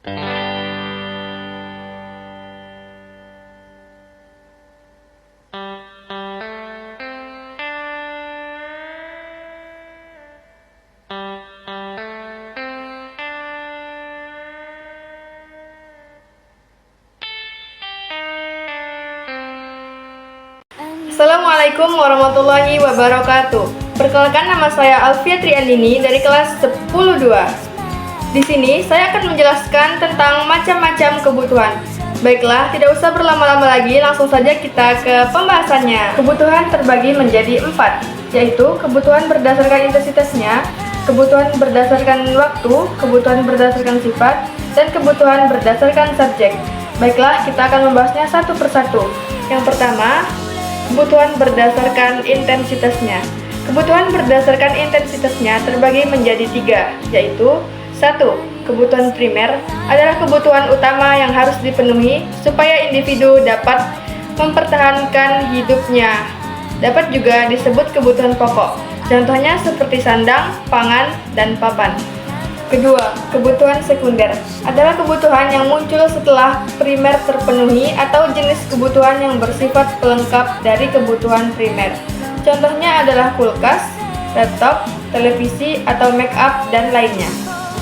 Assalamualaikum warahmatullahi wabarakatuh. Perkenalkan, nama saya Alfia Triandini dari kelas 10-2. Di sini saya akan menjelaskan tentang macam-macam kebutuhan. Baiklah, tidak usah berlama-lama lagi, langsung saja kita ke pembahasannya. Kebutuhan terbagi menjadi 4, yaitu kebutuhan berdasarkan intensitasnya, kebutuhan berdasarkan waktu, kebutuhan berdasarkan sifat, dan kebutuhan berdasarkan subjek. Baiklah, kita akan membahasnya satu persatu. Yang pertama, kebutuhan berdasarkan intensitasnya. Kebutuhan berdasarkan intensitasnya terbagi menjadi 3, yaitu 1. Kebutuhan primer adalah kebutuhan utama yang harus dipenuhi supaya individu dapat mempertahankan hidupnya. Dapat juga disebut kebutuhan pokok. Contohnya seperti sandang, pangan, dan papan. Kedua, kebutuhan sekunder adalah kebutuhan yang muncul setelah primer terpenuhi atau jenis kebutuhan yang bersifat pelengkap dari kebutuhan primer. Contohnya adalah kulkas, laptop, televisi, atau make up, dan lainnya.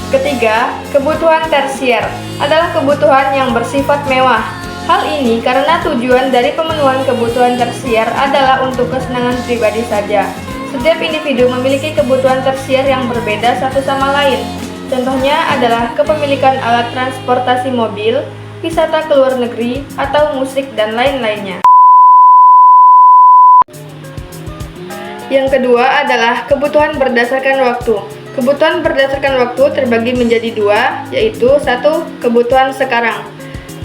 Ketiga, kebutuhan tersier adalah kebutuhan yang bersifat mewah. Hal ini karena tujuan dari pemenuhan kebutuhan tersier adalah untuk kesenangan pribadi saja. Setiap individu memiliki kebutuhan tersier yang berbeda satu sama lain. Contohnya adalah kepemilikan alat transportasi mobil, wisata ke luar negeri, atau musik, dan lain-lainnya. Yang kedua adalah kebutuhan berdasarkan waktu. Kebutuhan berdasarkan waktu terbagi menjadi 2, yaitu 1. Kebutuhan sekarang.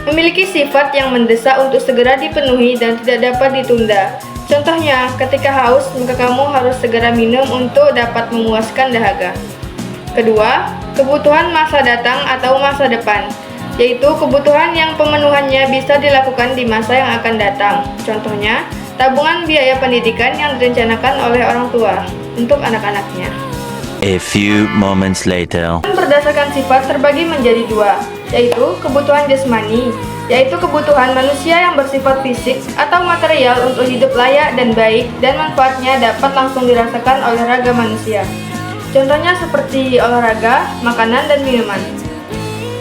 Memiliki sifat yang mendesak untuk segera dipenuhi dan tidak dapat ditunda. Contohnya, ketika haus, maka kamu harus segera minum untuk dapat memuaskan dahaga. Kedua, kebutuhan masa datang atau masa depan, yaitu kebutuhan yang pemenuhannya bisa dilakukan di masa yang akan datang. Contohnya, tabungan biaya pendidikan yang direncanakan oleh orang tua untuk anak-anaknya. A few moments later. Berdasarkan sifat terbagi menjadi 2, yaitu kebutuhan jasmani, yaitu kebutuhan manusia yang bersifat fisik atau material untuk hidup layak dan baik dan manfaatnya dapat langsung dirasakan oleh raga manusia. Contohnya seperti olahraga, makanan, dan minuman.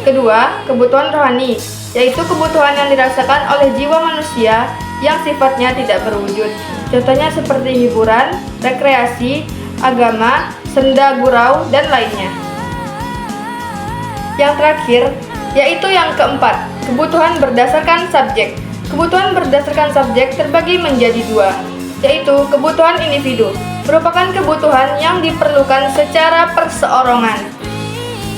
Kedua, kebutuhan rohani, yaitu kebutuhan yang dirasakan oleh jiwa manusia yang sifatnya tidak berwujud. Contohnya seperti hiburan, rekreasi, agama, senda gurau, dan lainnya. Yang terakhir, yaitu yang keempat, kebutuhan berdasarkan subjek. Kebutuhan berdasarkan subjek terbagi menjadi 2, yaitu kebutuhan individu, merupakan kebutuhan yang diperlukan secara perseorangan.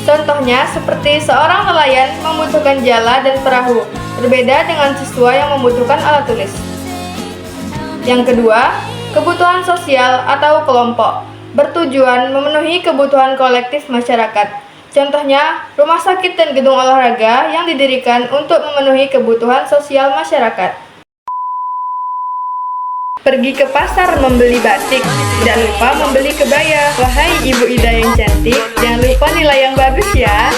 Contohnya seperti seorang nelayan membutuhkan jala dan perahu, berbeda dengan siswa yang membutuhkan alat tulis. Yang kedua, kebutuhan sosial atau kelompok, bertujuan memenuhi kebutuhan kolektif masyarakat. Contohnya, rumah sakit dan gedung olahraga yang didirikan untuk memenuhi kebutuhan sosial masyarakat. Pergi ke pasar membeli batik, tidak lupa membeli kebaya. Wahai ibu Ida yang cantik, jangan lupa nilai yang bagus ya.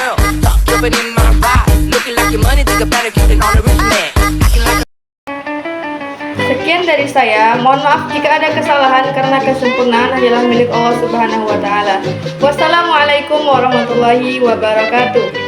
Sekian dari saya, mohon maaf jika ada kesalahan karena kesempurnaan adalah milik Allah Subhanahu wa Ta'ala. Wassalamualaikum warahmatullahi wabarakatuh.